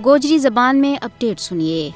گوجری زبان میں اپڈیٹ سنیے۔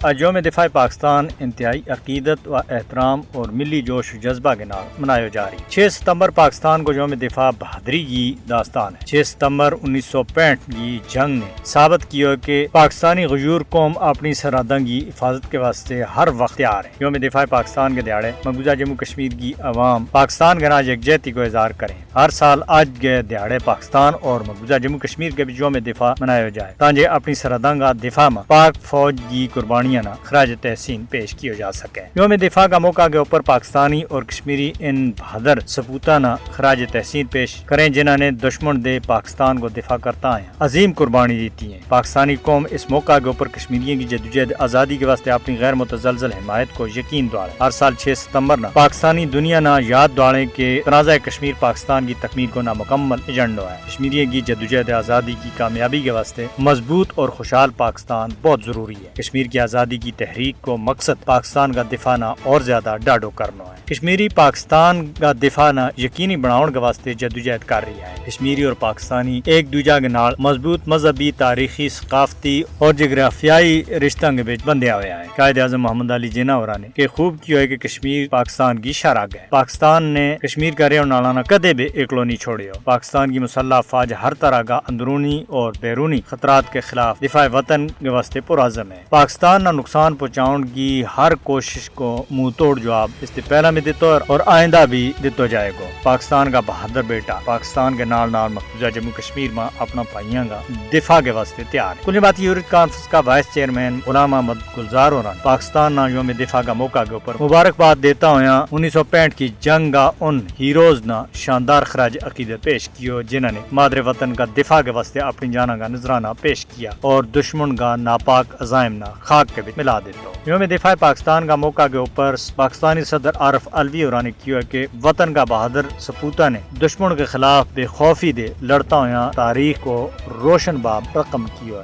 آج یوم دفاع پاکستان انتہائی عقیدت و احترام اور ملی جوش و جذبہ کے نال منایا جا رہی ہے۔ 6 ستمبر پاکستان کو یوم دفاع بہادری کی داستان ہے۔ 6 ستمبر 1965 کی جنگ نے ثابت کیا کہ پاکستانی غیور قوم اپنی سرحدوں کی حفاظت کے واسطے ہر وقت تیار ہے۔ یوم دفاع پاکستان کے دیہڑے مقبوضہ جموں کشمیر کی عوام پاکستان کے ناز یکجہتی کو اظہار کریں۔ ہر سال آج کے دیہڑے پاکستان اور مقبوضہ جموں کشمیر کے بھی یوم دفاع منایا جائے تاکہ اپنی سرحدوں کا دفاع میں پاک فوج کی قربانیاں خراج تحسین پیش کیا جا سکے۔ یوم دفاع کا موقع کے اوپر پاکستانی اور کشمیری ان بہادر سپوتانہ خراج تحسین پیش کریں جنہوں نے دشمن دے پاکستان کو دفاع کرتا ہے عظیم قربانی دیتی ہیں۔ پاکستانی قوم اس موقع کے اوپر کشمیریوں کی جدوجہد آزادی کے واسطے اپنی غیر متزلزل حمایت کو یقین دلاڑے۔ ہر سال 6 ستمبر نہ پاکستانی دنیا نہ یاد دلاڑے کہ تنازع کشمیر پاکستان کی تکمیل کو نامکمل ایجنڈا ہے۔ کشمیریوں کی جدوجہد آزادی کی کامیابی کے واسطے مضبوط اور خوشحال پاکستان بہت ضروری ہے۔ کشمیر کی آزادی کی تحریک کو مقصد پاکستان کا دفاع نہ اور زیادہ ڈاڈو کرنا ہے۔ کشمیری پاکستان کا دفاع نہ یقینی بناؤن کے واسطے جدوجہد کر رہی ہے۔ کشمیری اور پاکستانی ایک دوجہ کے نال مضبوط مذہبی، تاریخی، ثقافتی اور جغرافیائی رشتوں کے بیچ بندھیا ہوا ہے۔ قائد اعظم محمد علی جناح اور نے کہ خوب کیا ہے کہ کشمیر پاکستان کی شاہراہ ہے۔ پاکستان نے کشمیر کا رہن والا کدے بھی ایکلو نہیں چھوڑے ہو۔ پاکستان کی مسلح افواج ہر طرح کا اندرونی اور بیرونی خطرات کے خلاف دفاع وطن کے واسطے پرعزم ہے۔ پاکستان نہ نقصان پہنچاؤن کی ہر کوشش کو منہ توڑ جواب اس سے پہلا میں دیتا اور آئندہ بھی دیتا جائے گا۔ پاکستان کا بہادر بیٹا پاکستان کے نال نال مقبوضہ جموں کشمیر میں اپنا بھائیاں کا دفاع کے واسطے تیار ہے۔ کل بات یورپ کانفرنس کا وائس چیئرمین غلام احمد گلزار اور پاکستان نہ یوم دفاع کا موقع کے اوپر مبارکباد دیتا ہوا 1965 کی جنگ کا ان ہیروز نہ شاندار خراج عقیدت پیش کیا جنہوں نے مادر وطن کا دفاع کے واسطے اپنی جانوں کا نذرانہ پیش کیا اور دشمن کا ناپاک عزائم نہ خاک کے بھی ملا دیتا۔ یوم دفاع پاکستان کا موقع کے اوپر پاکستانی صدر عارف الوی اور نے کیا کہ وطن کا بہادر سپوتا نے دشمن کے خلاف بے خوفی دے لڑتا ہوا تاریخ کو روشن باب رقم کیا۔